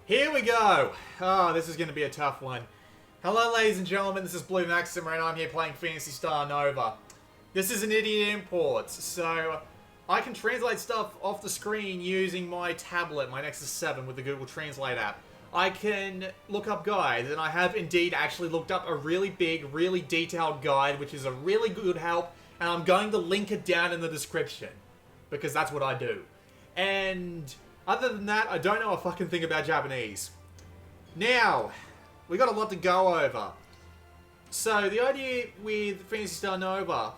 Here we go! Oh, this is going to be a tough one. Hello, ladies and gentlemen, this is Blue Maxima, and I'm here playing Phantasy Star Nova. This is an idiot import, so I can translate stuff off the screen using my tablet, my Nexus 7, with the Google Translate app. I can look up guides, and I have indeed actually looked up a really big, really detailed guide, which is a really good help, and I'm going to link it down in the description, because that's what I do. And other than that, I don't know a fucking thing about Japanese. Now, we got a lot to go over. So, the idea with Phantasy Star Nova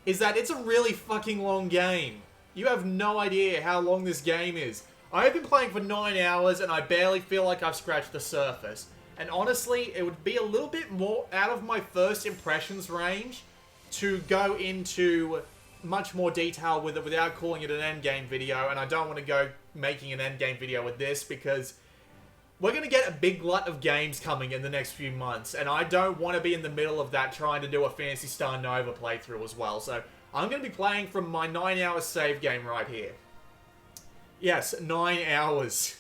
is that it's a really fucking long game. You have no idea how long this game is. I've been playing for 9 hours and I barely feel like I've scratched the surface. And honestly, it would be a little bit more out of my first impressions range to go into much more detail with it without calling it an endgame video. And I don't want to go making an endgame video with this because we're going to get a big glut of games coming in the next few months, and I don't want to be in the middle of that trying to do a Phantasy Star Nova playthrough as well. So I'm going to be playing from my 9 hour save game right here. Yes, 9 hours.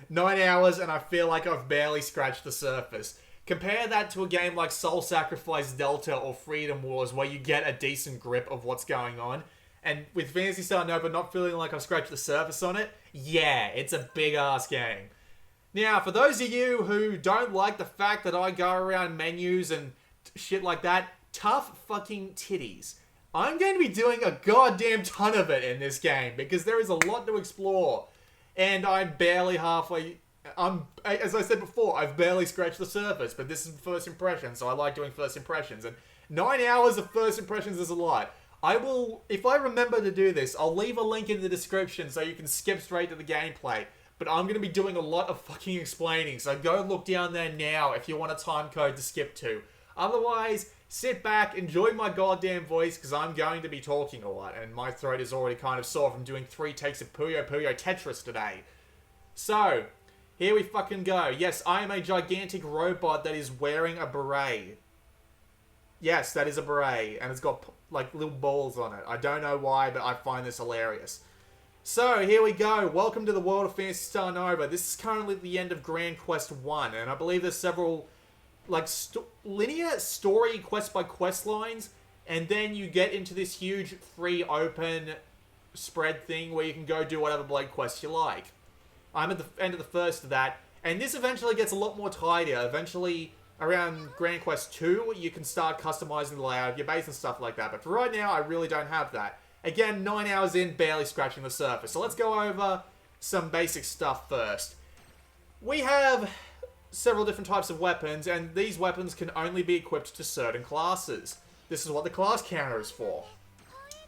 9 hours, and I feel like I've barely scratched the surface. Compare that to a game like Soul Sacrifice Delta or Freedom Wars, where you get a decent grip of what's going on. And with Phantasy Star Nova not feeling like I've scratched the surface on it, yeah, it's a big-ass game. Now, for those of you who don't like the fact that I go around menus and shit like that, tough fucking titties. I'm going to be doing a goddamn ton of it in this game because there is a lot to explore. And I'm barely halfway... as I said before, I've barely scratched the surface, but this is first impressions, so I like doing first impressions. And 9 hours of first impressions is a lot. I will, if I remember to do this, I'll leave a link in the description so you can skip straight to the gameplay. But I'm going to be doing a lot of fucking explaining, so go look down there now if you want a time code to skip to. Otherwise, sit back, enjoy my goddamn voice, because I'm going to be talking a lot, and my throat is already kind of sore from doing 3 takes of Puyo Puyo Tetris today. So, here we fucking go. Yes, I am a gigantic robot that is wearing a beret. Yes, that is a beret, and it's got, like, little balls on it. I don't know why, but I find this hilarious. So, here we go. Welcome to the world of Phantasy Star Nova. This is currently the end of Grand Quest 1, and I believe there's several, like, linear story quest-by-quest lines, and then you get into this huge free open spread thing where you can go do whatever blade quest you like. I'm at the end of the first of that, and this eventually gets a lot more tidier. Eventually, around Grand Quest 2, you can start customizing the layout of your base and stuff like that, but for right now, I really don't have that. Again, 9 hours in, barely scratching the surface. So let's go over some basic stuff first. We have several different types of weapons, and these weapons can only be equipped to certain classes. This is what the class counter is for.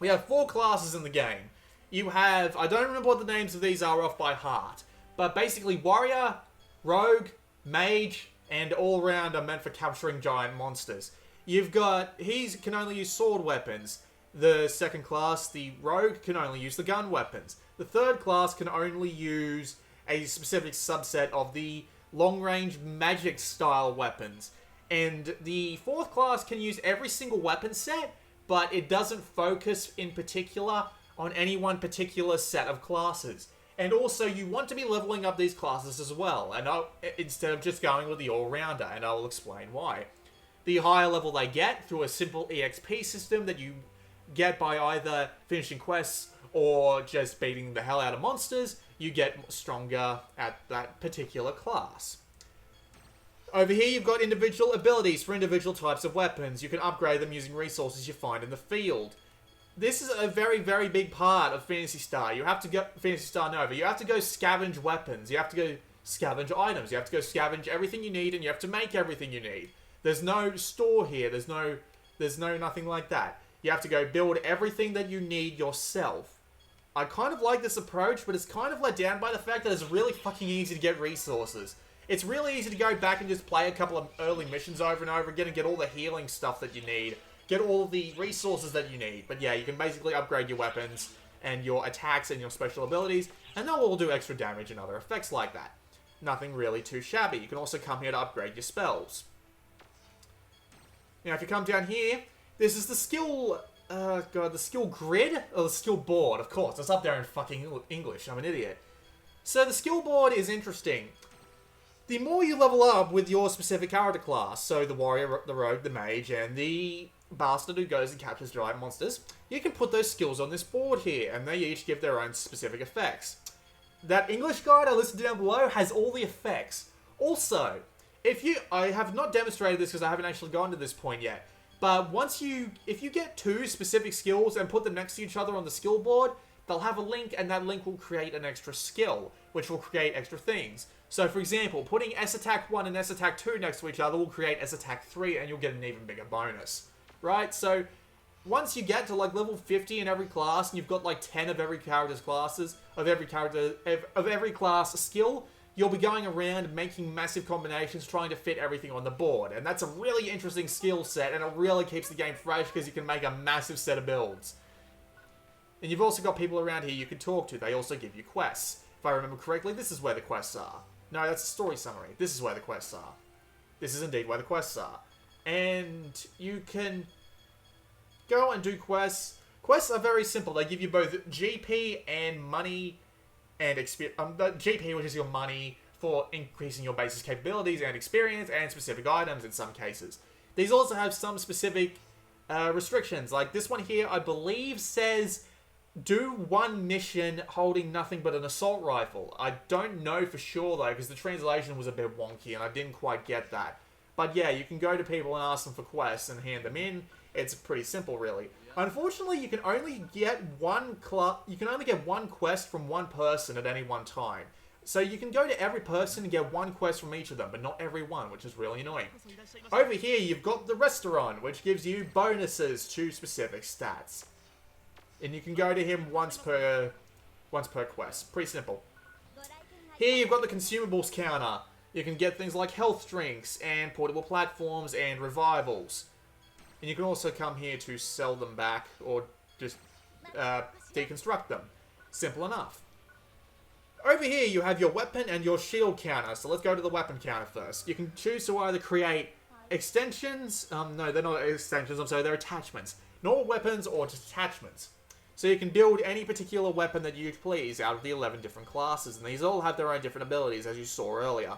We have 4 classes in the game. You have, I don't remember what the names of these are off by heart, but basically Warrior, Rogue, Mage, and All-Round are meant for capturing giant monsters. You've got, he can only use sword weapons. The second class, the Rogue, can only use the gun weapons. The third class can only use a specific subset of the long-range magic-style weapons. And the fourth class can use every single weapon set, but it doesn't focus in particular on any one particular set of classes. And also, you want to be leveling up these classes as well, and instead of just going with the all-rounder, and I'll explain why. The higher level they get through a simple EXP system that you get by either finishing quests or just beating the hell out of monsters, you get stronger at that particular class. Over here, you've got individual abilities for individual types of weapons. You can upgrade them using resources you find in the field. This is a very, very big part of Phantasy Star. You have to go Phantasy Star Nova. You have to go scavenge weapons. You have to go scavenge items. You have to go scavenge everything you need, and you have to make everything you need. There's no store here. There's no nothing like that. You have to go build everything that you need yourself. I kind of like this approach, but it's kind of let down by the fact that it's really fucking easy to get resources. It's really easy to go back and just play a couple of early missions over and over again and get all the healing stuff that you need. Get all the resources that you need. But yeah, you can basically upgrade your weapons and your attacks and your special abilities, and they'll all do extra damage and other effects like that. Nothing really too shabby. You can also come here to upgrade your spells. Now, if you come down here, this is the skill, the skill grid, or the skill board, of course. It's up there in fucking English, I'm an idiot. So the skill board is interesting. the more you level up with your specific character class, so the warrior, the rogue, the mage, and the bastard who goes and captures giant monsters, you can put those skills on this board here, and they each give their own specific effects. That English guide I listed down below has all the effects. Also, I have not demonstrated this because I haven't actually gone to this point yet, but if you get two specific skills and put them next to each other on the skill board, they'll have a link, and that link will create an extra skill, which will create extra things. So, for example, putting S Attack 1 and S Attack 2 next to each other will create S Attack 3, and you'll get an even bigger bonus. Right? So, once you get to, like, level 50 in every class, and you've got, like, 10 of every character's classes, of every class skill, you'll be going around making massive combinations trying to fit everything on the board. And that's a really interesting skill set, and it really keeps the game fresh because you can make a massive set of builds. And you've also got people around here you can talk to. They also give you quests. If I remember correctly, this is where the quests are. No, that's a story summary. This is where the quests are. This is indeed where the quests are. And you can go and do quests. Quests are very simple. They give you both GP and money and experience. GP, which is your money for increasing your base's capabilities and experience and specific items in some cases. These also have some specific restrictions. Like this one here, I believe says do one mission holding nothing but an assault rifle. I don't know for sure though, because the translation was a bit wonky and I didn't quite get that. But yeah, you can go to people and ask them for quests and hand them in. It's pretty simple, really. Unfortunately, you can only get one quest from one person at any one time. So you can go to every person and get one quest from each of them, but not every one, which is really annoying. Over here, you've got the restaurant, which gives you bonuses to specific stats. And you can go to him once per quest. Pretty simple. Here you've got the consumables counter. You can get things like health drinks and portable platforms and revivals. And you can also come here to sell them back or just deconstruct them. Simple enough. Over here you have your weapon and your shield counter. So let's go to the weapon counter first. You can choose to either create extensions. No, they're not extensions. I'm sorry, they're attachments. Normal weapons or just attachments. So you can build any particular weapon that you please out of the 11 different classes. And these all have their own different abilities, as you saw earlier.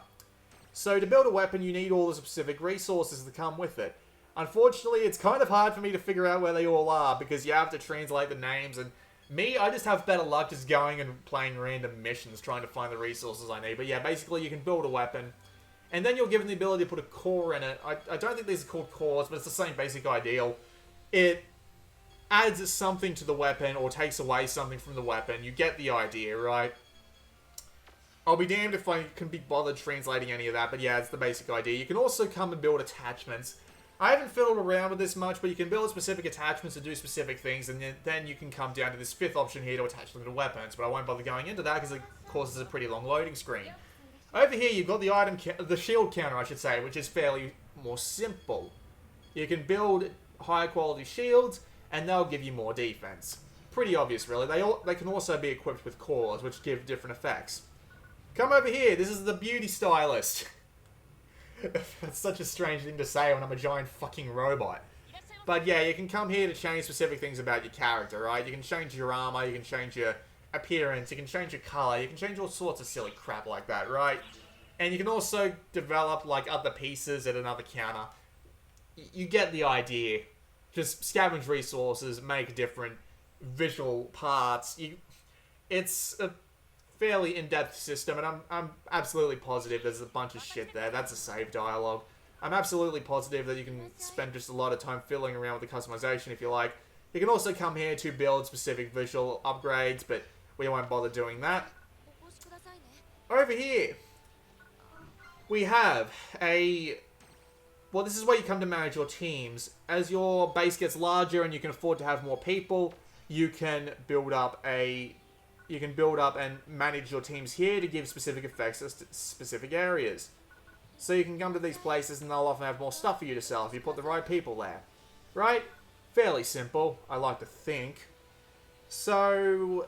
So to build a weapon, you need all the specific resources that come with it. Unfortunately, it's kind of hard for me to figure out where they all are, because you have to translate the names, and me, I just have better luck just going and playing random missions, trying to find the resources I need. But yeah, basically you can build a weapon, and then you're given the ability to put a core in it. I don't think these are called cores, but it's the same basic ideal. It adds something to the weapon, or takes away something from the weapon. You get the idea, right? I'll be damned if I can be bothered translating any of that, but yeah, it's the basic idea. You can also come and build attachments. I haven't fiddled around with this much, but you can build specific attachments to do specific things, and then you can come down to this fifth option here to attach them to weapons, but I won't bother going into that because it causes a pretty long loading screen. Over here, you've got the shield counter, I should say, which is fairly more simple. You can build higher quality shields, and they'll give you more defense. Pretty obvious, really. They can also be equipped with cores, which give different effects. Come over here. This is the beauty stylist. That's such a strange thing to say when I'm a giant fucking robot. But yeah, you can come here to change specific things about your character, right? You can change your armor, you can change your appearance, you can change your color, you can change all sorts of silly crap like that, right? And you can also develop like other pieces at another counter. You get the idea. Just scavenge resources, make different visual parts. It's a fairly in-depth system, and I'm absolutely positive there's a bunch of shit there. That's a save dialogue. I'm absolutely positive that you can spend just a lot of time fiddling around with the customization if you like. You can also come here to build specific visual upgrades, but we won't bother doing that. Over here, we have well, this is where you come to manage your teams. As your base gets larger and you can afford to have more people, you can build up and manage your teams here to give specific effects to specific areas. So you can come to these places and they'll often have more stuff for you to sell if you put the right people there. Right? Fairly simple, I like to think. So,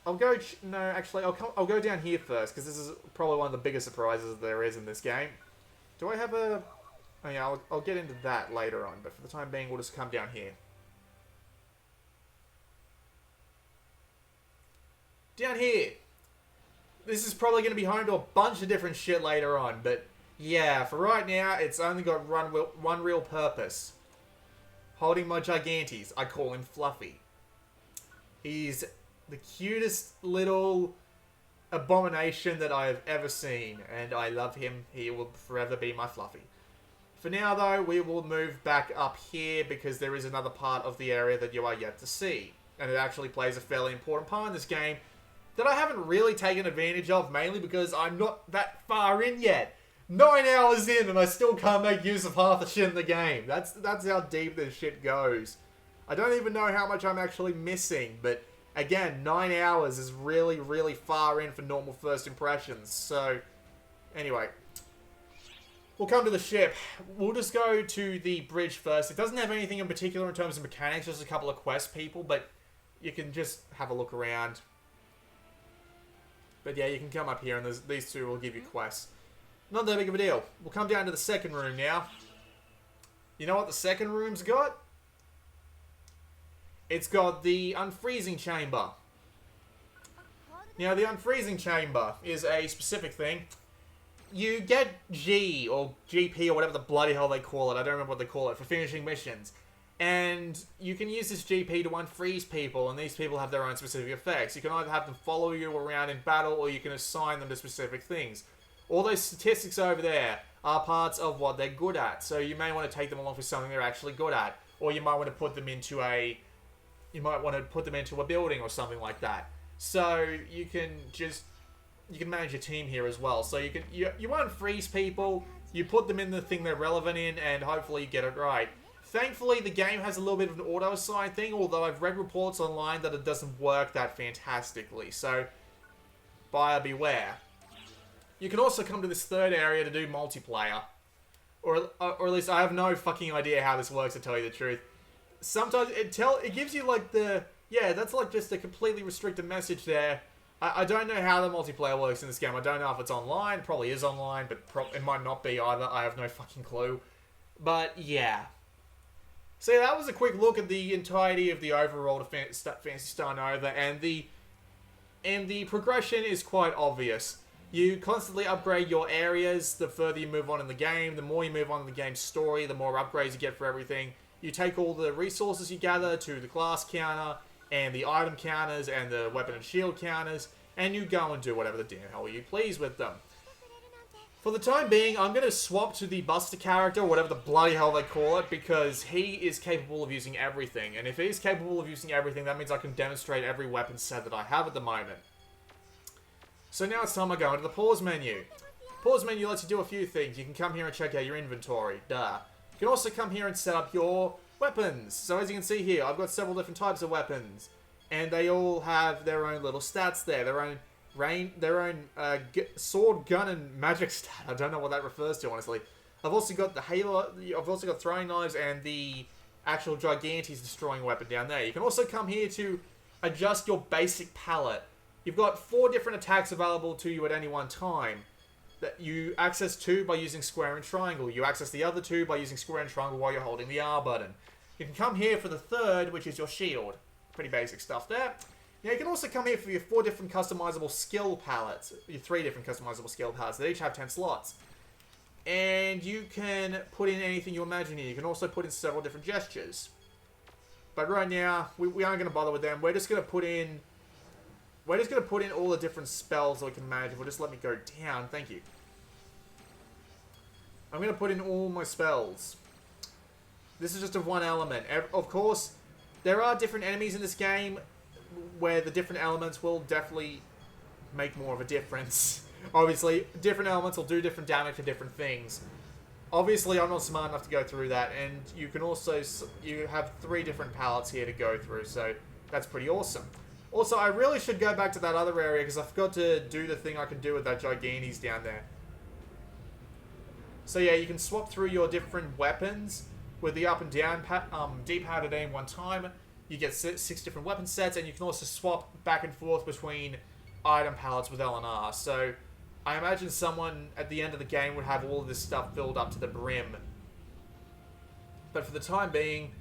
I'll go go down here first, because this is probably one of the biggest surprises there is in this game. Do I have a... Oh yeah, I'll get into that later on, but for the time being, we'll just come down here. Down here, this is probably going to be home to a bunch of different shit later on, but yeah, for right now, it's only got one real purpose. Holding my Gigantes, I call him Fluffy. He's the cutest little abomination that I have ever seen, and I love him. He will forever be my Fluffy. For now, though, we will move back up here because there is another part of the area that you are yet to see. And it actually plays a fairly important part in this game that I haven't really taken advantage of, mainly because I'm not that far in yet. 9 hours in and I still can't make use of half the shit in the game. That's how deep this shit goes. I don't even know how much I'm actually missing, but again, 9 hours is really, really far in for normal first impressions. So, anyway, we'll come to the ship. We'll just go to the bridge first. It doesn't have anything in particular in terms of mechanics, just a couple of quest people, but you can just have a look around. But yeah, you can come up here and these two will give you quests. Not that big of a deal. We'll come down to the second room now. You know what the second room's got? It's got the unfreezing chamber. Now, the unfreezing chamber is a specific thing. You get G, or GP, or whatever the bloody hell they call it. I don't remember what they call it, for finishing missions. And you can use this GP to unfreeze people, and these people have their own specific effects. You can either have them follow you around in battle, or you can assign them to specific things. All those statistics over there are parts of what they're good at. So you may want to take them along for something they're actually good at. Or you might want to put them into a building or something like that. So you can manage your team here as well. So you unfreeze people, you put them in the thing they're relevant in, and hopefully you get it right. Thankfully, the game has a little bit of an auto-assign thing, although I've read reports online that it doesn't work that fantastically. So, buyer beware. You can also come to this third area to do multiplayer. Or at least I have no fucking idea how this works, to tell you the truth. Sometimes it gives you like that's like just a completely restricted message there. I don't know how the multiplayer works in this game. I don't know if it's online. It probably is online, but it might not be either. I have no fucking clue. But yeah. So yeah, that was a quick look at the entirety of the overall of Phantasy Star Nova, and the progression is quite obvious. You constantly upgrade your areas the further you move on in the game. The more you move on in the game's story, the more upgrades you get for everything. You take all the resources you gather to the class counter, and the item counters, and the weapon and shield counters, and you go and do whatever the damn hell you please with them. For the time being, I'm going to swap to the Buster character, whatever the bloody hell they call it, because he is capable of using everything. And if he's capable of using everything, that means I can demonstrate every weapon set that I have at the moment. So now it's time I go into the pause menu. Pause menu lets you do a few things. You can come here and check out your inventory. Duh. You can also come here and set up your weapons. So as you can see here, I've got several different types of weapons. And they all have their own little stats there. Their own sword, gun, and magic stat. I don't know what that refers to, honestly. I've also got the halo. I've also got throwing knives and the actual Gigantes destroying weapon down there. You can also come here to adjust your basic palette. You've got 4 different attacks available to you at any one time. That you access 2 by using square and triangle. You access the other 2 by using square and triangle while you're holding the R button. You can come here for the third, which is your shield. Pretty basic stuff there. Now you can also come here for your 4 different customizable skill palettes. Your 3 different customizable skill palettes. They each have 10 slots. And you can put in anything you imagine here. You can also put in several different gestures. But right now, we aren't going to bother with them. We're just going to put in all the different spells that we can manage. If you'll just let me go down. Thank you. I'm going to put in all my spells. This is just of one element. Of course, there are different enemies in this game where the different elements will definitely make more of a difference. Obviously, different elements will do different damage to different things. Obviously, I'm not smart enough to go through that, and you can also, you have 3 different palettes here to go through, so that's pretty awesome. Also, I really should go back to that other area, because I forgot to do the thing I can do with that Gigantes down there. So yeah, you can swap through your different weapons with the up and down D-pad at any one time. You get 6 different weapon sets, and you can also swap back and forth between item palettes with L and R. So I imagine someone at the end of the game would have all of this stuff filled up to the brim. But for the time being,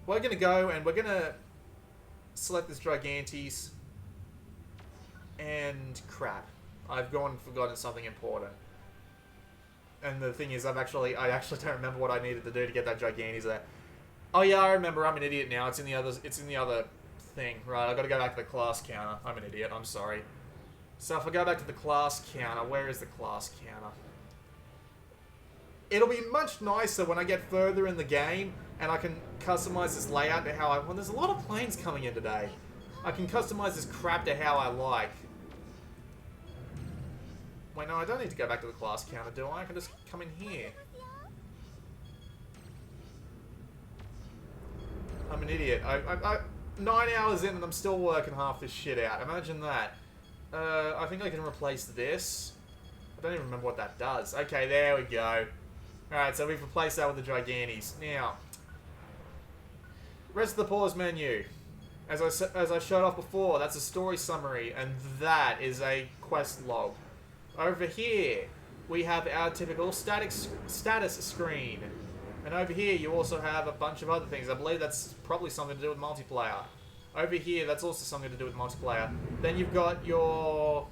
we're going to go and we're going to select this Gigantes. And crap. I've gone and forgotten something important. And the thing is, I actually don't remember what I needed to do to get that Gigantes there. Oh yeah, I remember. I'm an idiot now. It's in the other thing. Right, I've got to go back to the class counter. I'm an idiot. I'm sorry. So if I go back to the class counter, where is the class counter? It'll be much nicer when I get further in the game and I can customize this layout to how I... Well, there's a lot of planes coming in today. I can customize this crap to how I like. Wait, no, I don't need to go back to the class counter, do I? I can just come in here. I'm an idiot. I 9 hours in and I'm still working half this shit out. Imagine that. I think I can replace this. I don't even remember what that does. Okay, there we go. Alright, so we've replaced that with the Gigantes. Now, rest of the pause menu. As I showed off before, that's a story summary, and that is a quest log. Over here, we have our typical status screen. And over here, you also have a bunch of other things. I believe that's probably something to do with multiplayer. Over here, that's also something to do with multiplayer. Then you've got your...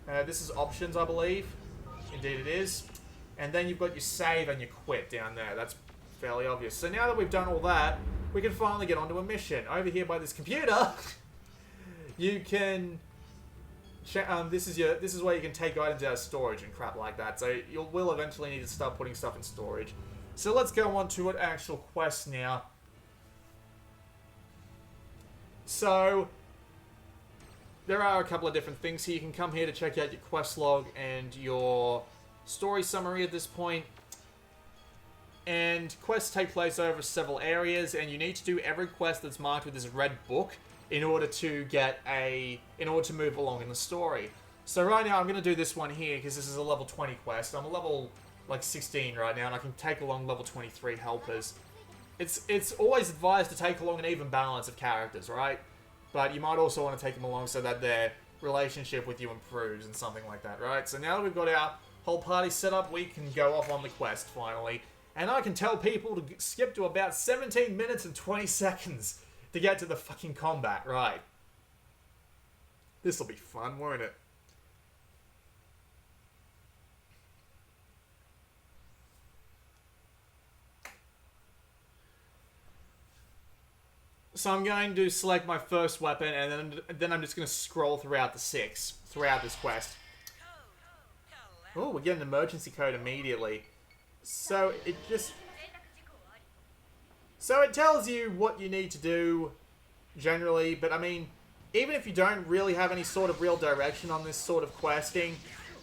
this is options, I believe. Indeed it is. And then you've got your save and your quit down there. That's fairly obvious. So now that we've done all that, we can finally get onto a mission. Over here by this computer, you can... this is where you can take items out of storage and crap like that. So you will eventually need to start putting stuff in storage. So let's go on to an actual quest now. So there are a couple of different things here. You can come here to check out your quest log and your story summary at this point. And quests take place over several areas, and you need to do every quest that's marked with this red book in order to move along in the story. So right now I'm going to do this one here because this is a level 20 quest. I'm a level like 16 right now, and I can take along level 23 helpers. It's always advised to take along an even balance of characters, right? But you might also want to take them along so that their relationship with you improves and something like that, right? So now that we've got our whole party set up, we can go off on the quest finally. And I can tell people to skip to about 17 minutes and 20 seconds to get to the fucking combat, right? This'll be fun, won't it? So I'm going to select my first weapon, and then I'm just going to scroll throughout this quest. Oh, we get an emergency code immediately. So it tells you what you need to do generally, but I mean, even if you don't really have any sort of real direction on this sort of questing,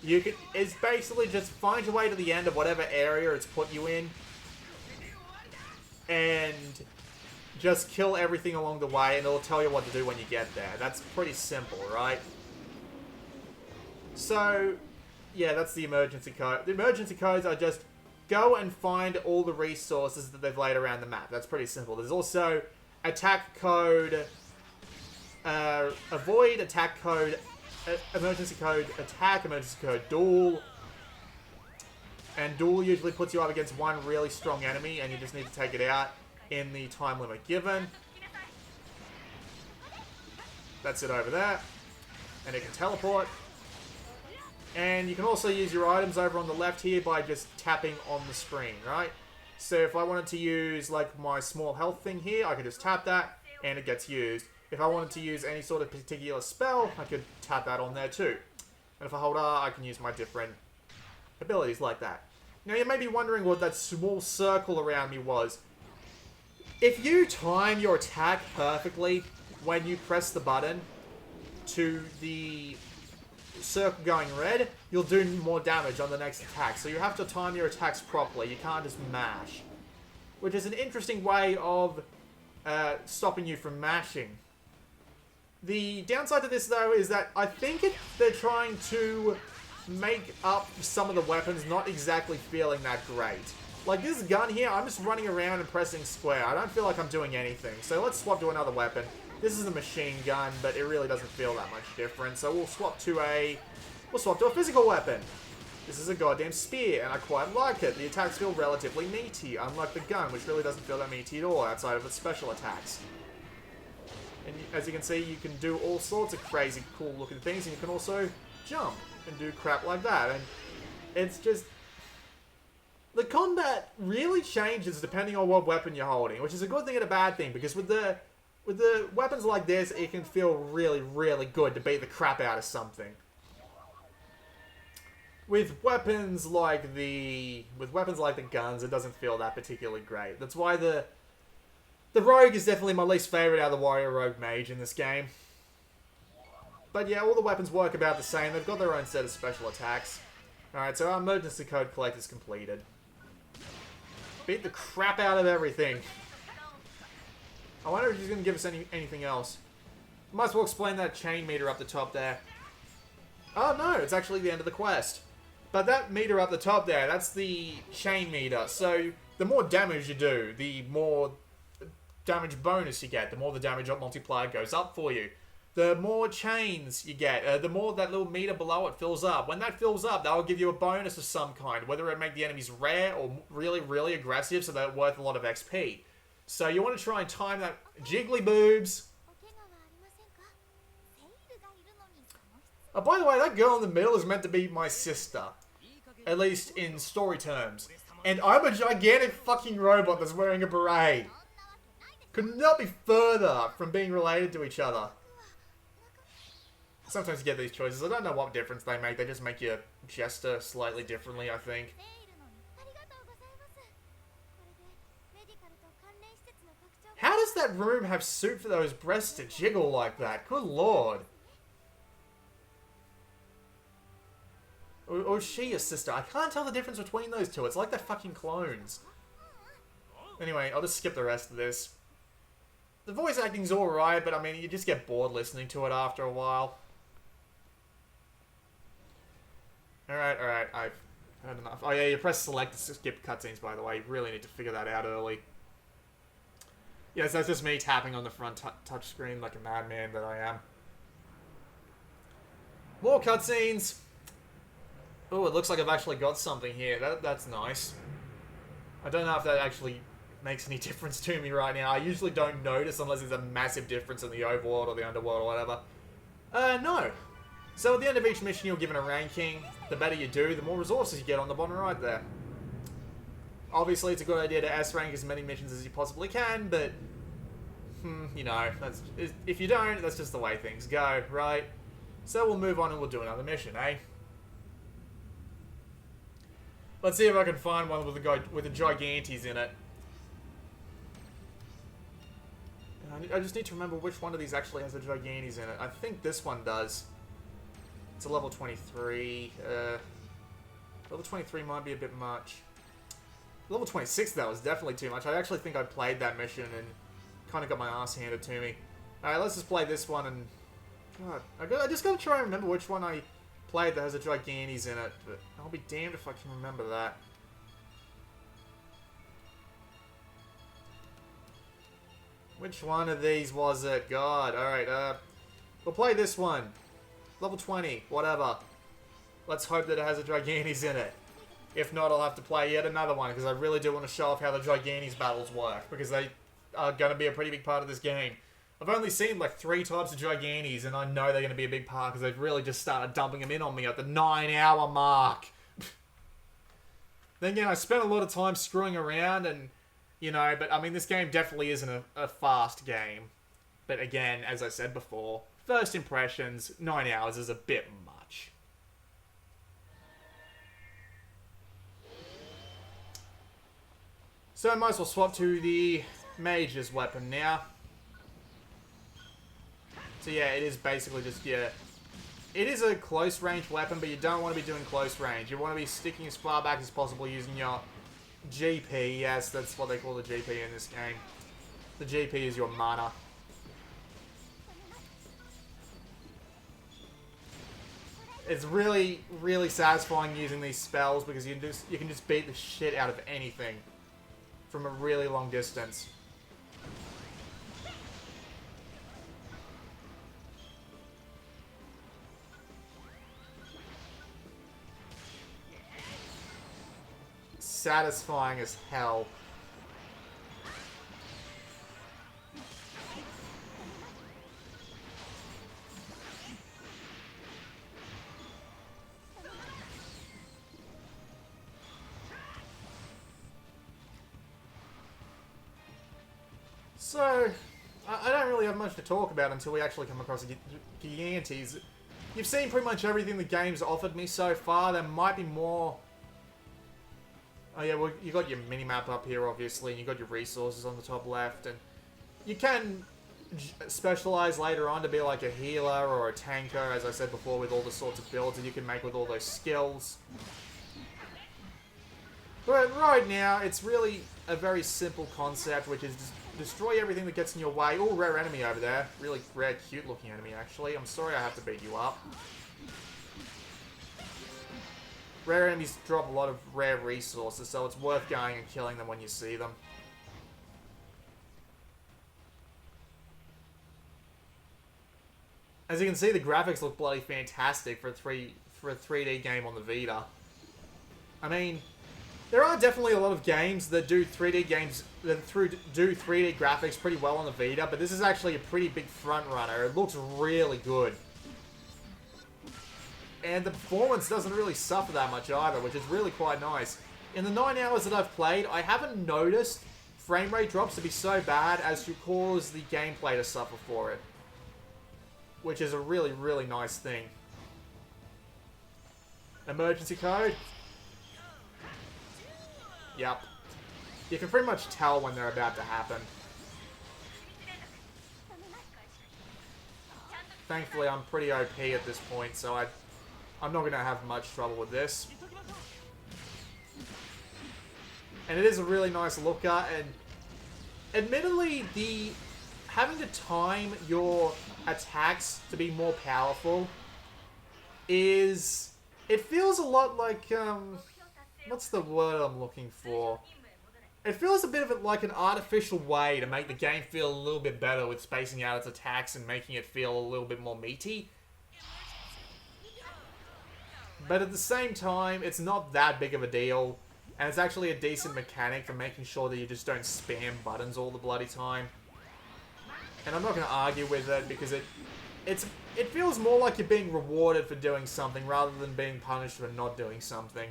it's basically just find your way to the end of whatever area it's put you in, and just kill everything along the way, and it'll tell you what to do when you get there. That's pretty simple, right? So, yeah, that's the emergency code. The emergency codes are just go and find all the resources that they've laid around the map. That's pretty simple. There's also attack code, avoid, attack code, emergency code attack, emergency code duel. And duel usually puts you up against one really strong enemy, and you just need to take it out in the time limit given. That's it over there. And it can teleport. And you can also use your items over on the left here by just tapping on the screen, right? So if I wanted to use like my small health thing here, I could just tap that and it gets used. If I wanted to use any sort of particular spell, I could tap that on there too. And if I hold R, I can use my different abilities like that. Now you may be wondering what that small circle around me was. If you time your attack perfectly when you press the button to the circle going red, you'll do more damage on the next attack. So you have to time your attacks properly. You can't just mash. Which is an interesting way of stopping you from mashing. The downside to this, though, is that I think they're trying to make up some of the weapons not exactly feeling that great. Like this gun here, I'm just running around and pressing square. I don't feel like I'm doing anything. So let's swap to another weapon. This is a machine gun, but it really doesn't feel that much different. So we'll swap to a physical weapon. This is a goddamn spear, and I quite like it. The attacks feel relatively meaty, unlike the gun, which really doesn't feel that meaty at all outside of its special attacks. And as you can see, you can do all sorts of crazy, cool-looking things, and you can also jump and do crap like that. And it's just... The combat really changes depending on what weapon you're holding, which is a good thing and a bad thing, because with the weapons like this, it can feel really, really good to beat the crap out of something. With weapons like the guns, it doesn't feel that particularly great. That's why the rogue is definitely my least favorite out of the warrior rogue mage in this game. But yeah, all the weapons work about the same. They've got their own set of special attacks. Alright, so our emergency code collect is completed. Beat the crap out of everything. I wonder if he's going to give us anything else. Might as well explain that chain meter up the top there. Oh no, it's actually the end of the quest. But that meter up the top there, that's the chain meter. So the more damage you do, the more damage bonus you get. The more the damage multiplier goes up for you. The more chains you get, the more that little meter below it fills up. When that fills up, that will give you a bonus of some kind, whether it make the enemies rare or really, really aggressive, so they're worth a lot of XP. So you want to try and time that. Jiggly boobs. Oh, by the way, that girl in the middle is meant to be my sister. At least in story terms. And I'm a gigantic fucking robot that's wearing a beret. Could not be further from being related to each other. Sometimes you get these choices. I don't know what difference they make. They just make you gesture slightly differently, I think. How does that room have suit for those breasts to jiggle like that? Good lord. Or is she a sister? I can't tell the difference between those two. It's like they're fucking clones. Anyway, I'll just skip the rest of this. The voice acting's alright, but I mean, you just get bored listening to it after a while. Alright, I've heard enough. Oh yeah, you press select to skip cutscenes, by the way. You really need to figure that out early. Yes, that's just me tapping on the front touchscreen like a madman that I am. More cutscenes! Oh, it looks like I've actually got something here. That's nice. I don't know if that actually makes any difference to me right now. I usually don't notice unless there's a massive difference in the overworld or the underworld or whatever. No. So at the end of each mission, you're given a ranking. The better you do, the more resources you get on the bottom right there. Obviously, it's a good idea to S-rank as many missions as you possibly can, but... you know, if you don't, that's just the way things go, right? So we'll move on and we'll do another mission, eh? Let's see if I can find one with a Gigantes in it. I just need to remember which one of these actually has a Gigantes in it. I think this one does. It's a level 23. Level 23 might be a bit much. Level 26, though, is definitely too much. I actually think I played that mission and kind of got my ass handed to me. Alright, let's just play this one and... God, I just gotta try and remember which one I played that has a Gigantes in it, but I'll be damned if I can remember that. Which one of these was it? God, alright, we'll play this one. Level 20, whatever. Let's hope that it has a Gigantes in it. If not, I'll have to play yet another one, because I really do want to show off how the Gigantes battles work, because they are going to be a pretty big part of this game. I've only seen like 3 types of Gigantes, and I know they're going to be a big part, because they've really just started dumping them in on me at the 9-hour mark. Then again, I spent a lot of time screwing around, and, you know, but I mean, this game definitely isn't a fast game. But again, as I said before, first impressions, 9 hours is a bit much. So I might as well swap to the mage's weapon now. So yeah, it is basically just, yeah. It is a close range weapon, but you don't want to be doing close range. You want to be sticking as far back as possible using your GP. Yes, that's what they call the GP in this game. The GP is your mana. It's really, really satisfying using these spells because you can just beat the shit out of anything from a really long distance. Satisfying as hell. So, I don't really have much to talk about until we actually come across the Gigantes. You've seen pretty much everything the game's offered me so far. There might be more. Oh yeah, well, you got your minimap up here, obviously, and you got your resources on the top left, and you can specialize later on to be like a healer or a tanker, as I said before, with all the sorts of builds that you can make with all those skills. But right now, it's really a very simple concept, which is just destroy everything that gets in your way. Oh, rare enemy over there. Really rare, cute-looking enemy, actually. I'm sorry I have to beat you up. Rare enemies drop a lot of rare resources, so it's worth going and killing them when you see them. As you can see, the graphics look bloody fantastic for a 3D game on the Vita. I mean, there are definitely a lot of games that do 3D do 3D graphics pretty well on the Vita, but this is actually a pretty big front runner. It looks really good. And the performance doesn't really suffer that much either, which is really quite nice. In the 9 hours that I've played, I haven't noticed frame rate drops to be so bad as to cause the gameplay to suffer for it. Which is a really, really nice thing. Emergency code? Yep. You can pretty much tell when they're about to happen. Thankfully, I'm pretty OP at this point, so I'm not going to have much trouble with this. And it is a really nice looker, and admittedly, having to time your attacks to be more powerful is... It feels a lot like, what's the word I'm looking for? It feels a bit of it like an artificial way to make the game feel a little bit better with spacing out its attacks and making it feel a little bit more meaty. But at the same time, it's not that big of a deal, and it's actually a decent mechanic for making sure that you just don't spam buttons all the bloody time. And I'm not going to argue with it because it feels more like you're being rewarded for doing something rather than being punished for not doing something.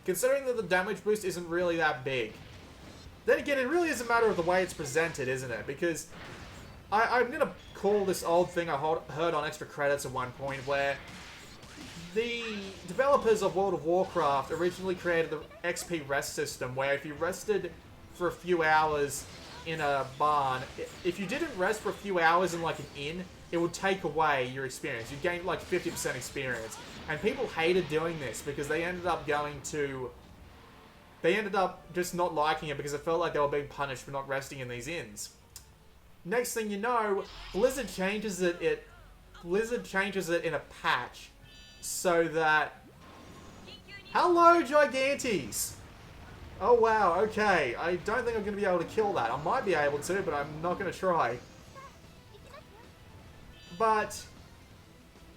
Considering that the damage boost isn't really that big. Then again, it really is a matter of the way it's presented, isn't it? Because I'm going to call this old thing I heard on Extra Credits at one point where the developers of World of Warcraft originally created the XP rest system where if you rested for a few hours in a barn, if you didn't rest for a few hours in like an inn, it would take away your experience. You gained like 50% experience. And people hated doing this because they ended up just not liking it because it felt like they were being punished for not resting in these inns. Next thing you know, Blizzard changes it in a patch so that... Hello, Gigantes! Oh wow, okay. I don't think I'm going to be able to kill that. I might be able to, but I'm not going to try. But,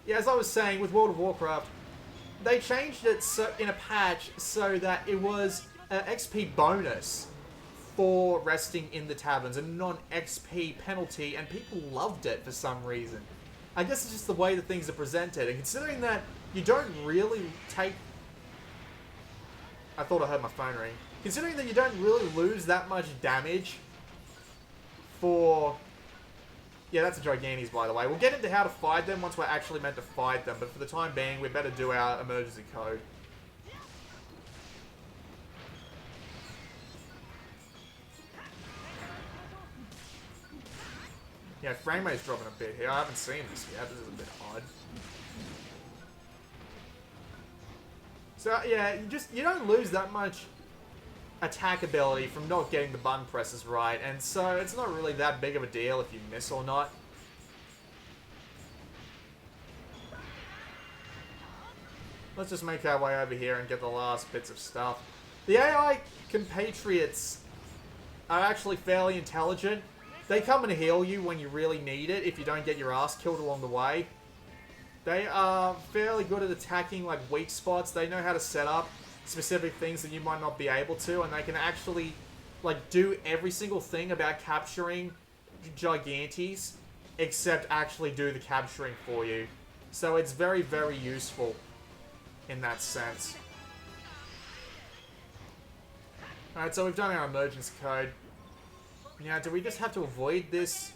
yeah, as I was saying, with World of Warcraft, they changed it in a patch so that it was an XP bonus for resting in the taverns, a non-XP penalty, and people loved it for some reason. I guess it's just the way that things are presented, and considering that you don't really take... I thought I heard my phone ring. Considering that you don't really lose that much damage for... Yeah, that's a Gigantes, by the way. We'll get into how to fight them once we're actually meant to fight them, but for the time being, we better do our emergency code. Yeah, frame rate's dropping a bit here. I haven't seen this yet. This is a bit odd. So, yeah, you don't lose that much attack ability from not getting the button presses right, and so it's not really that big of a deal if you miss or not. Let's just make our way over here and get the last bits of stuff. The AI compatriots are actually fairly intelligent. They come and heal you when you really need it if you don't get your ass killed along the way. They are fairly good at attacking like weak spots. They know how to set up specific things that you might not be able to, and they can actually like do every single thing about capturing Gigantes except actually do the capturing for you. So it's very, very useful in that sense. Alright, so we've done our emergency code. Now, do we just have to avoid this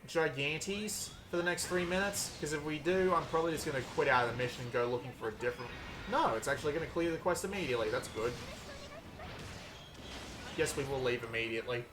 Gigantes for the next 3 minutes? Because if we do, I'm probably just going to quit out of the mission and go looking for a different... No, it's actually going to clear the quest immediately. That's good. Yes, we will leave immediately.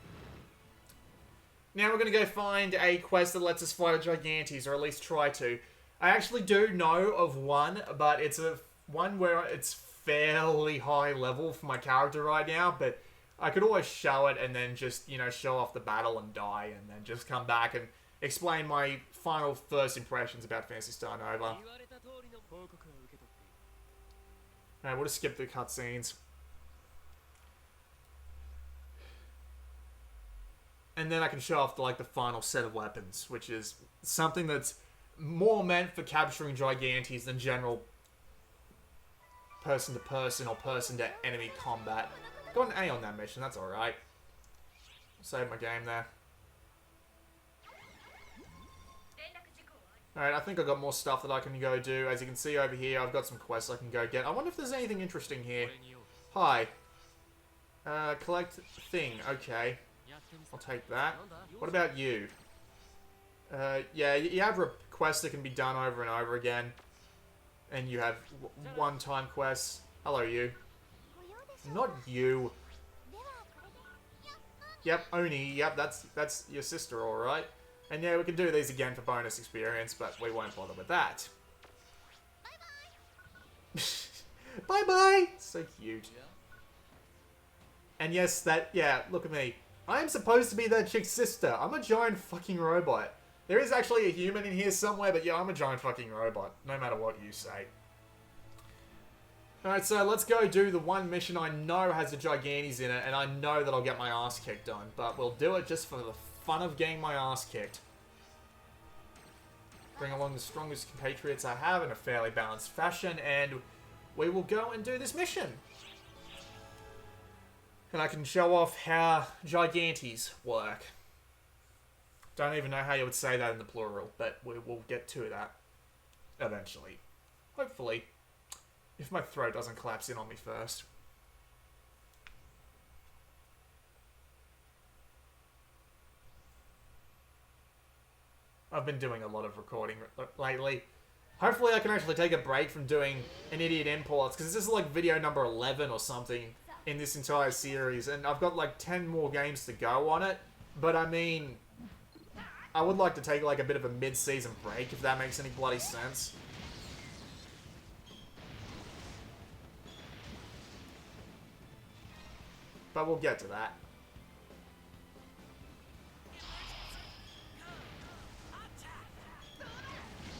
Now we're going to go find a quest that lets us fight a Gigantes, or at least try to. I actually do know of one, but it's a one where it's fairly high level for my character right now, but I could always show it and then just, you know, show off the battle and die, and then just come back and explain my final first impressions about Phantasy Star Nova. Alright, we'll just skip the cutscenes. And then I can show off the final set of weapons, which is something that's more meant for capturing Gigantes than general person-to-person or person-to-enemy combat. Got an A on that mission, that's alright. Save my game there. Alright, I think I've got more stuff that I can go do. As you can see over here, I've got some quests I can go get. I wonder if there's anything interesting here. Hi. Collect thing, okay. I'll take that. What about you? Yeah, you have quests that can be done over and over again. And you have one-time quests. Hello, you. Not you. Yep, Oni. Yep, that's your sister, alright. And yeah, we can do these again for bonus experience, but we won't bother with that. Bye-bye! So cute. And yes, yeah, look at me. I am supposed to be that chick's sister. I'm a giant fucking robot. There is actually a human in here somewhere, but yeah, I'm a giant fucking robot. No matter what you say. Alright, so let's go do the one mission I know has the Gigantes in it, and I know that I'll get my ass kicked on. But we'll do it just for the fun of getting my ass kicked. Bring along the strongest compatriots I have in a fairly balanced fashion, and we will go and do this mission. And I can show off how Gigantes work. Don't even know how you would say that in the plural, but we will get to that eventually. Hopefully. If my throat doesn't collapse in on me first. I've been doing a lot of recording lately. Hopefully I can actually take a break from doing an idiot imports, because this is like video number 11 or something in this entire series, and I've got like 10 more games to go on it. But I mean, I would like to take like a bit of a mid-season break, if that makes any bloody sense. But we'll get to that.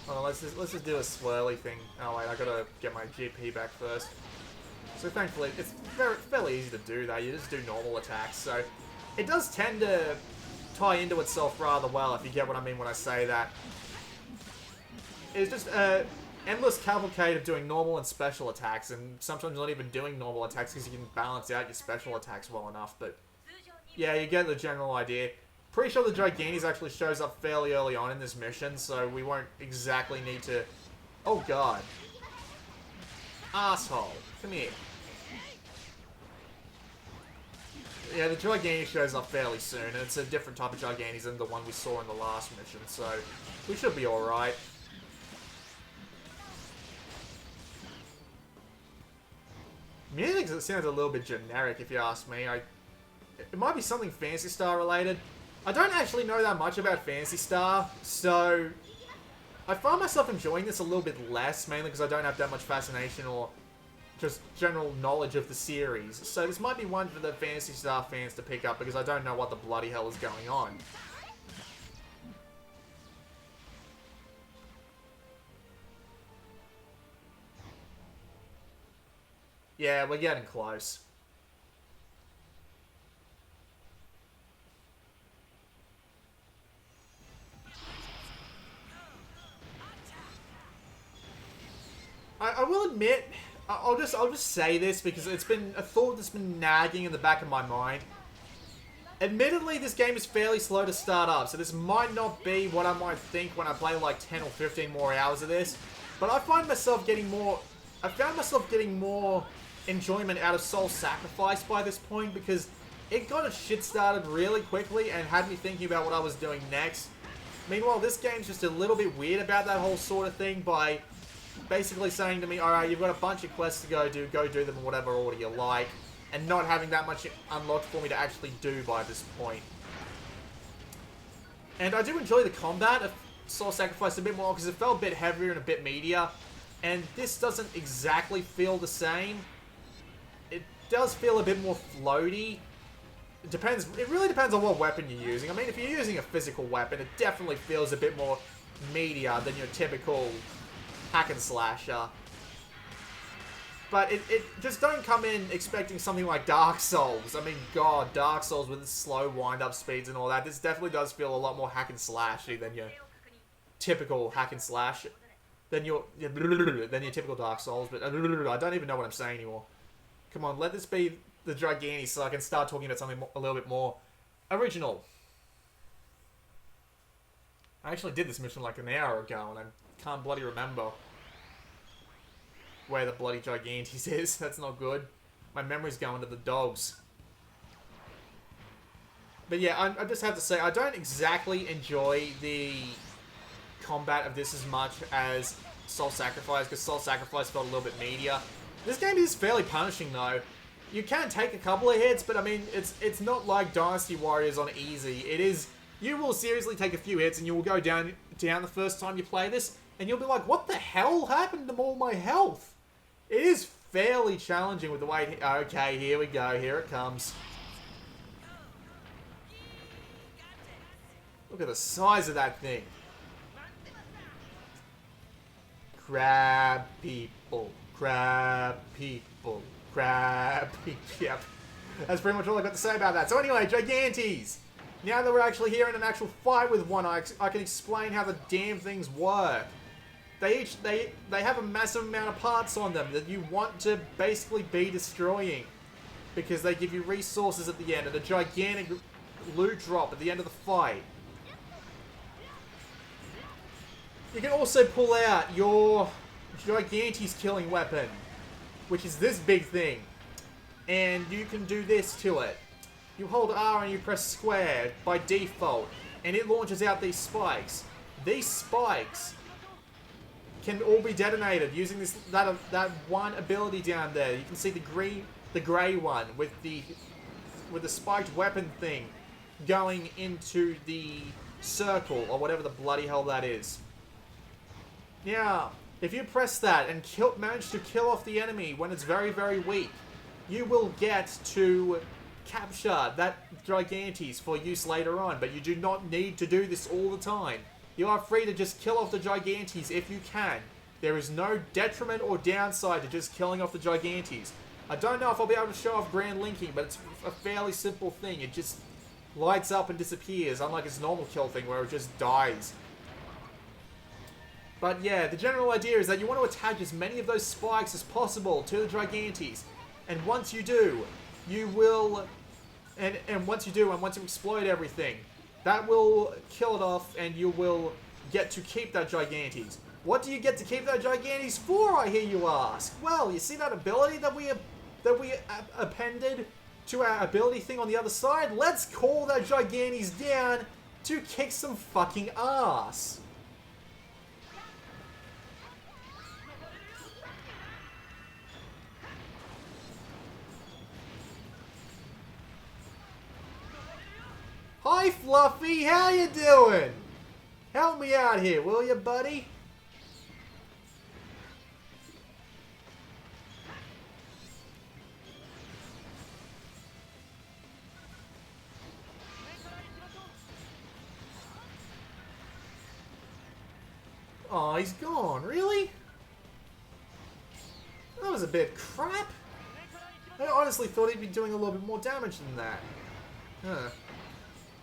Oh, let's just do a swirly thing. Oh wait, I gotta get my GP back first. So thankfully, it's fairly easy to do that. You just do normal attacks. So it does tend to tie into itself rather well, if you get what I mean when I say that. It's just an endless cavalcade of doing normal and special attacks, and sometimes not even doing normal attacks because you can balance out your special attacks well enough. But yeah, you get the general idea. Pretty sure the Gigantes actually shows up fairly early on in this mission, so we won't exactly need to... Oh god. Asshole. Come here. Yeah, the Gigantes shows up fairly soon, and it's a different type of Gigantes than the one we saw in the last mission, so we should be alright. Music sounds a little bit generic, if you ask me. It might be something Phantasy Star related. I don't actually know that much about Phantasy Star, so I find myself enjoying this a little bit less, mainly because I don't have that much fascination or just general knowledge of the series. So this might be one for the Phantasy Star fans to pick up, because I don't know what the bloody hell is going on. Yeah, we're getting close. I will admit, I'll just say this because it's been a thought that's been nagging in the back of my mind. Admittedly, this game is fairly slow to start up, so this might not be what I might think when I play like 10 or 15 more hours of this. But I found myself getting more enjoyment out of Soul Sacrifice by this point, because it got a shit started really quickly and had me thinking about what I was doing next. Meanwhile, this game's just a little bit weird about that whole sort of thing by basically saying to me, alright, you've got a bunch of quests to go do them in whatever order you like, and not having that much unlocked for me to actually do by this point. And I do enjoy the combat of Soul Sacrifice a bit more because it felt a bit heavier and a bit meatier, and this doesn't exactly feel the same. It does feel a bit more floaty. It really depends on what weapon you're using. I mean, if you're using a physical weapon, it definitely feels a bit more meatier than your typical hack and slasher. But it just don't come in expecting something like Dark Souls. I mean, God, Dark Souls with its slow wind-up speeds and all that. This definitely does feel a lot more hack and slashy than your typical hack and slash. Than your typical Dark Souls. But I don't even know what I'm saying anymore. Come on, let this be the Gigante so I can start talking about something a little bit more original. I actually did this mission like an hour ago and I can't bloody remember where the bloody Gigantes is. That's not good. My memory's going to the dogs. But yeah, I just have to say, I don't exactly enjoy the combat of this as much as Soul Sacrifice, because Soul Sacrifice felt a little bit meatier. This game is fairly punishing though. You can take a couple of hits, but I mean, it's not like Dynasty Warriors on easy. It is, you will seriously take a few hits and you will go down the first time you play this, and you'll be like, what the hell happened to all my health? It is fairly challenging with the way, okay, here we go, here it comes. Look at the size of that thing. Crab people, crab people. Crap. Yep. That's pretty much all I've got to say about that. So anyway, Gigantes. Now that we're actually here in an actual fight with one, I can explain how the damn things work. They have a massive amount of parts on them that you want to basically be destroying, because they give you resources at the end and a gigantic loot drop at the end of the fight. You can also pull out your Gigantes killing weapon, which is this big thing, and you can do this to it. You hold R and you press square by default, and it launches out these spikes. These spikes can all be detonated using that one ability down there. You can see the grey one with the spiked weapon thing going into the circle or whatever the bloody hell that is. Now, if you press that and manage to kill off the enemy when it's very, very weak, you will get to capture that Gigantes for use later on, but you do not need to do this all the time. You are free to just kill off the Gigantes if you can. There is no detriment or downside to just killing off the Gigantes. I don't know if I'll be able to show off Grand Linking, but it's a fairly simple thing. It just lights up and disappears, unlike its normal kill thing where it just dies. But yeah, the general idea is that you want to attach as many of those spikes as possible to the Gigantes. And once you do, you will... And once you do, and once you exploit everything, that will kill it off, and you will get to keep that Gigantes. What do you get to keep that Gigantes for, I hear you ask? Well, you see that ability that we appended to our ability thing on the other side? Let's call that Gigantes down to kick some fucking ass. Hi, Fluffy. How you doing? Help me out here, will you, buddy? Oh, he's gone. Really? That was a bit crap. I honestly thought he'd be doing a little bit more damage than that. Huh.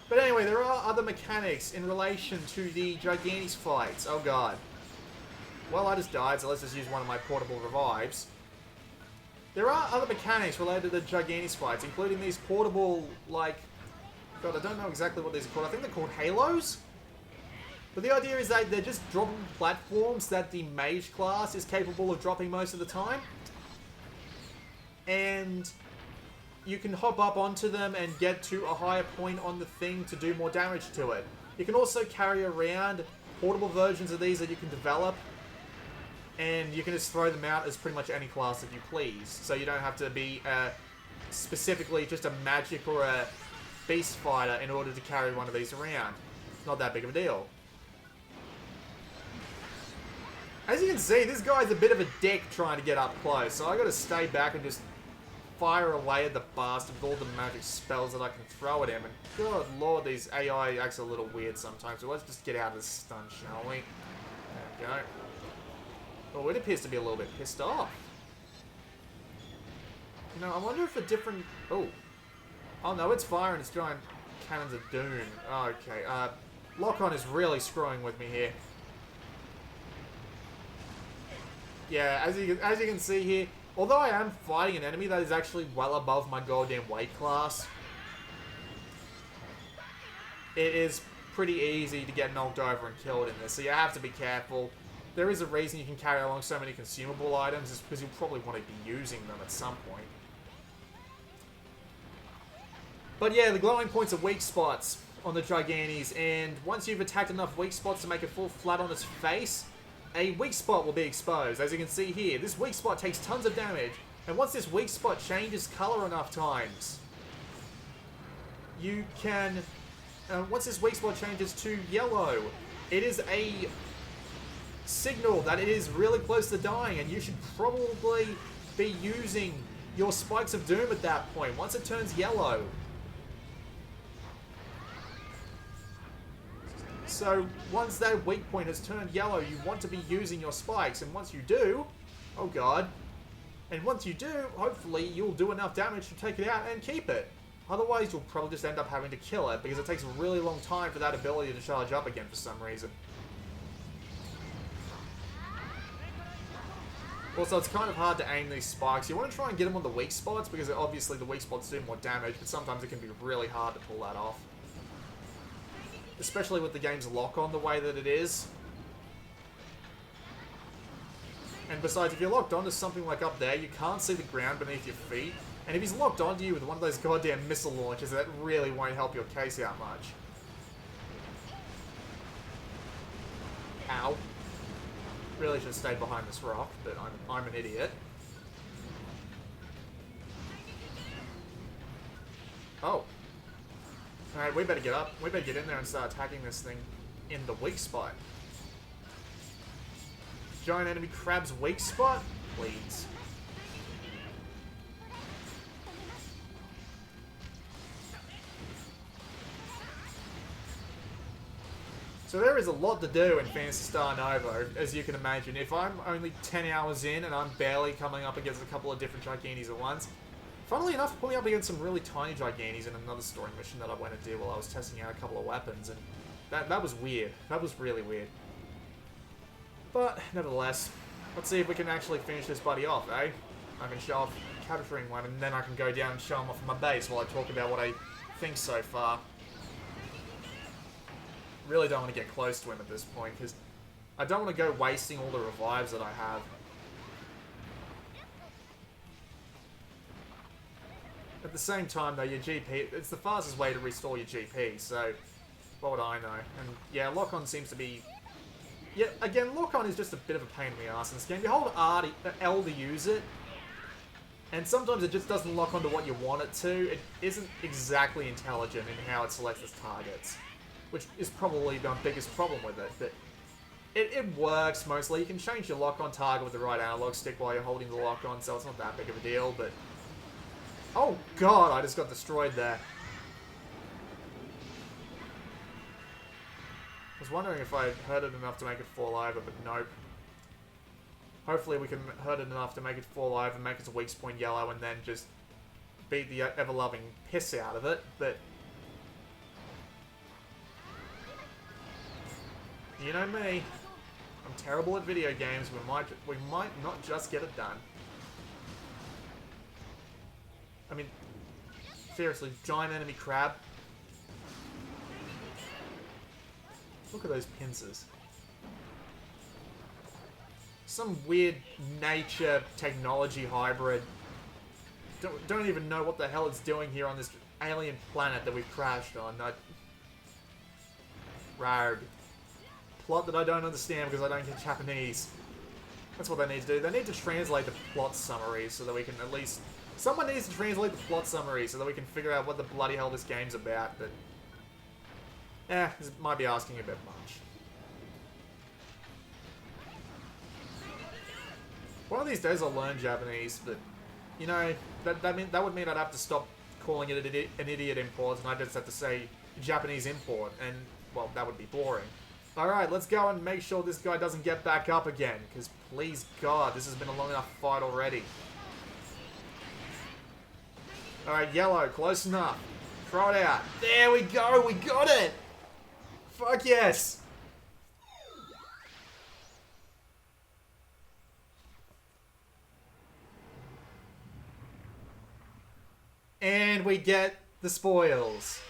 But anyway, there are other mechanics in relation to the Gigantes fights. Oh god. Well, I just died, so let's just use one of my portable revives. There are other mechanics related to the Gigantes fights, including these portable, like... God, I don't know exactly what these are called. I think they're called halos? But the idea is that they're just dropping platforms that the mage class is capable of dropping most of the time. And you can hop up onto them and get to a higher point on the thing to do more damage to it. You can also carry around portable versions of these that you can develop, and you can just throw them out as pretty much any class that you please. So you don't have to be specifically just a magic or a beast fighter in order to carry one of these around. It's not that big of a deal. As you can see, this guy's a bit of a dick trying to get up close, so I gotta stay back and just fire away at the bastard with all the magic spells that I can throw at him. And good lord, these AI acts a little weird sometimes, so let's just get out of this stun, shall we? There we go. Oh, it appears to be a little bit pissed off. You know, I wonder if a different... Oh. Oh no, it's firing its giant cannons of doom. Okay, Lock-on is really screwing with me here. Yeah, as you can see here, although I am fighting an enemy that is actually well above my goddamn weight class, it is pretty easy to get knocked over and killed in this, so you have to be careful. There is a reason you can carry along so many consumable items, is because you'll probably want to be using them at some point. But yeah, the glowing points are weak spots on the Gigantes, and once you've attacked enough weak spots to make it fall flat on its face, a weak spot will be exposed. As you can see here, this weak spot takes tons of damage, and once this weak spot changes color enough times, you can... once this weak spot changes to yellow, it is a signal that it is really close to dying, and you should probably be using your spikes of doom at that point, once it turns yellow. So, once that weak point has turned yellow, you want to be using your spikes, and once you do, oh god, and once you do, hopefully you'll do enough damage to take it out and keep it. Otherwise, you'll probably just end up having to kill it, because it takes a really long time for that ability to charge up again for some reason. Also, it's kind of hard to aim these spikes. You want to try and get them on the weak spots, because obviously the weak spots do more damage, but sometimes it can be really hard to pull that off. Especially with the game's lock-on the way that it is. And besides, if you're locked onto something like up there, you can't see the ground beneath your feet. And if he's locked onto you with one of those goddamn missile launchers, that really won't help your case out much. Ow. Really should have stayed behind this rock, but I'm an idiot. Oh. Alright, we better get up. We better get in there and start attacking this thing in the weak spot. Giant enemy crab's weak spot? Please. So there is a lot to do in Phantasy Star Nova, as you can imagine. If I'm only 10 hours in and I'm barely coming up against a couple of different Gigantes at once, funnily enough, pulling up against some really tiny Gigantes in another story mission that I went and did while I was testing out a couple of weapons, and that was weird. That was really weird. But, nevertheless, let's see if we can actually finish this buddy off, eh? I can show off capturing one, and then I can go down and show him off my base while I talk about what I think so far. Really don't want to get close to him at this point, because I don't want to go wasting all the revives that I have. At the same time, though, your GP, it's the fastest way to restore your GP, so what would I know? And yeah, lock-on seems to be... Yeah, again, lock-on is just a bit of a pain in the ass in this game. You hold L to use it, and sometimes it just doesn't lock onto what you want it to. It isn't exactly intelligent in how it selects its targets, which is probably my biggest problem with it, but it works mostly. You can change your lock-on target with the right analog stick while you're holding the lock-on, so it's not that big of a deal, but... Oh god, I just got destroyed there. I was wondering if I hurt it enough to make it fall over, but nope. Hopefully we can hurt it enough to make it fall over, make its weak point yellow, and then just beat the ever-loving piss out of it, but... You know me. I'm terrible at video games. We might not just get it done. I mean, seriously, giant enemy crab. Look at those pincers. Some weird nature technology hybrid. don't even know what the hell it's doing here on this alien planet that we've crashed on. Rarg. Plot that I don't understand because I don't get Japanese. That's what they need to do. They need to translate the plot summaries so that we can at least... Someone needs to translate the plot summary so that we can figure out what the bloody hell this game's about, but... this might be asking a bit much. One of these days I'll learn Japanese, but... You know, that would mean I'd have to stop calling it an idiot import, and I'd just have to say Japanese import, and, well, that would be boring. Alright, let's go and make sure this guy doesn't get back up again, because please God, this has been a long enough fight already. Alright, yellow, close enough. Throw it out. There we go, we got it! Fuck yes! And we get the spoils.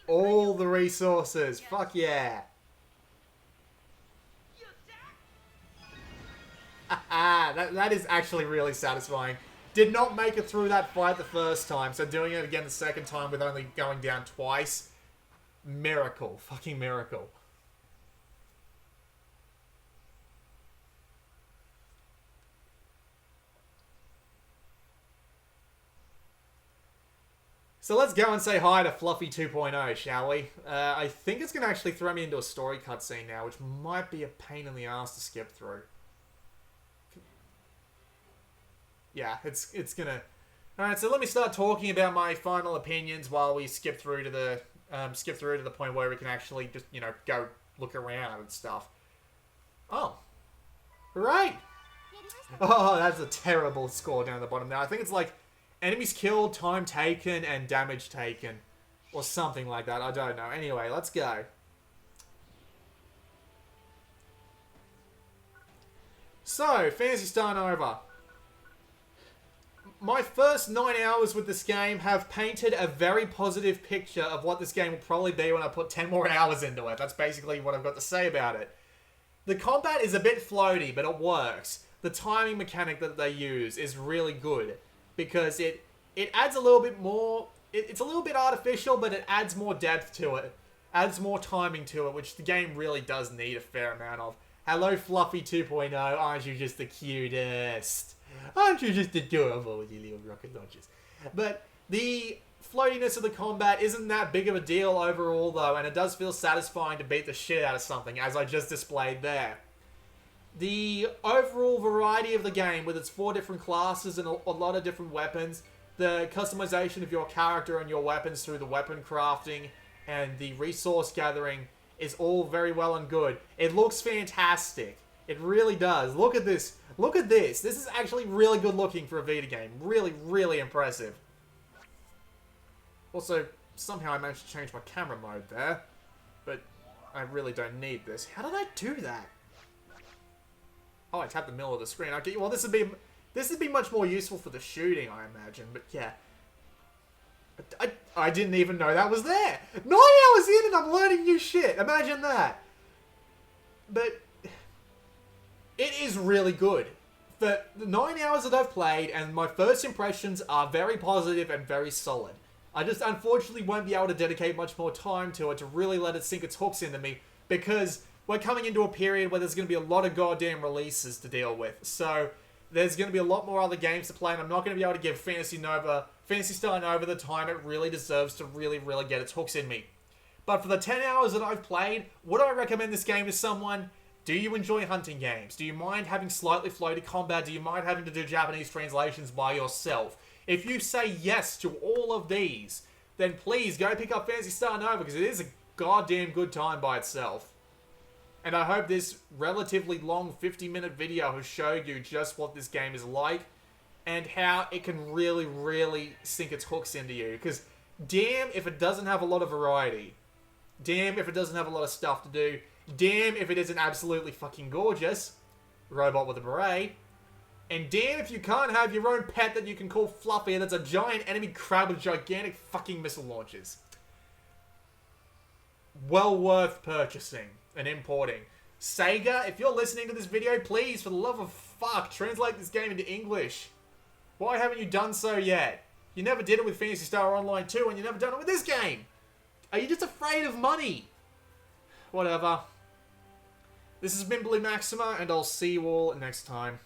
All the resources. Fuck yeah. that is actually really satisfying. Did not make it through that fight the first time, so doing it again the second time with only going down twice. Miracle. Fucking miracle. So let's go and say hi to Fluffy 2.0, shall we? I think it's going to actually throw me into a story cutscene now, which might be a pain in the ass to skip through. Yeah, it's going to... Alright, so let me start talking about my final opinions while we skip through to the point where we can actually just, you know, go look around and stuff. Oh. Right. Oh, that's a terrible score down at the bottom now. I think it's like... Enemies killed, time taken, and damage taken. Or something like that. I don't know. Anyway, let's go. So, Phantasy Star Nova. My first 9 hours with this game have painted a very positive picture of what this game will probably be when I put 10 more hours into it. That's basically what I've got to say about it. The combat is a bit floaty, but it works. The timing mechanic that they use is really good. Because it adds a little bit more... It's a little bit artificial, but it adds more depth to it. Adds more timing to it, which the game really does need a fair amount of. Hello, Fluffy 2.0. Aren't you just the cutest? Aren't you just adorable with your little rocket launchers? But the floatiness of the combat isn't that big of a deal overall, though, and it does feel satisfying to beat the shit out of something, as I just displayed there. The overall variety of the game, with its 4 different classes and a lot of different weapons, the customization of your character and your weapons through the weapon crafting and the resource gathering is all very well and good. It looks fantastic. It really does. Look at this. Look at this. This is actually really good looking for a Vita game. Really, really impressive. Also, somehow I managed to change my camera mode there, but I really don't need this. How did I do that? Oh, I tapped the middle of the screen. Okay, well, this would be much more useful for the shooting, I imagine. But yeah, I didn't even know that was there. 9 hours in and I'm learning new shit. Imagine that. But it is really good. For the 9 hours that I've played, and my first impressions are very positive and very solid. I just unfortunately won't be able to dedicate much more time to it to really let it sink its hooks into me, because we're coming into a period where there's going to be a lot of goddamn releases to deal with. So there's going to be a lot more other games to play, and I'm not going to be able to give Phantasy Star Nova the time it really deserves to really, really get its hooks in me. But for the 10 hours that I've played, would I recommend this game to someone? Do you enjoy hunting games? Do you mind having slightly floaty combat? Do you mind having to do Japanese translations by yourself? If you say yes to all of these, then please go pick up Phantasy Star Nova, because it is a goddamn good time by itself. And I hope this relatively long 50-minute video has showed you just what this game is like and how it can really, really sink its hooks into you. Because damn if it doesn't have a lot of variety. Damn if it doesn't have a lot of stuff to do. Damn if it isn't absolutely fucking gorgeous. Robot with a beret. And damn if you can't have your own pet that you can call Fluffy that's a giant enemy crab with gigantic fucking missile launchers. Well worth purchasing and importing. Sega, if you're listening to this video, please, for the love of fuck, translate this game into English. Why haven't you done so yet? You never did it with Phantasy Star Online 2, and you never done it with this game. Are you just afraid of money? Whatever. This has been Blue Maxima, and I'll see you all next time.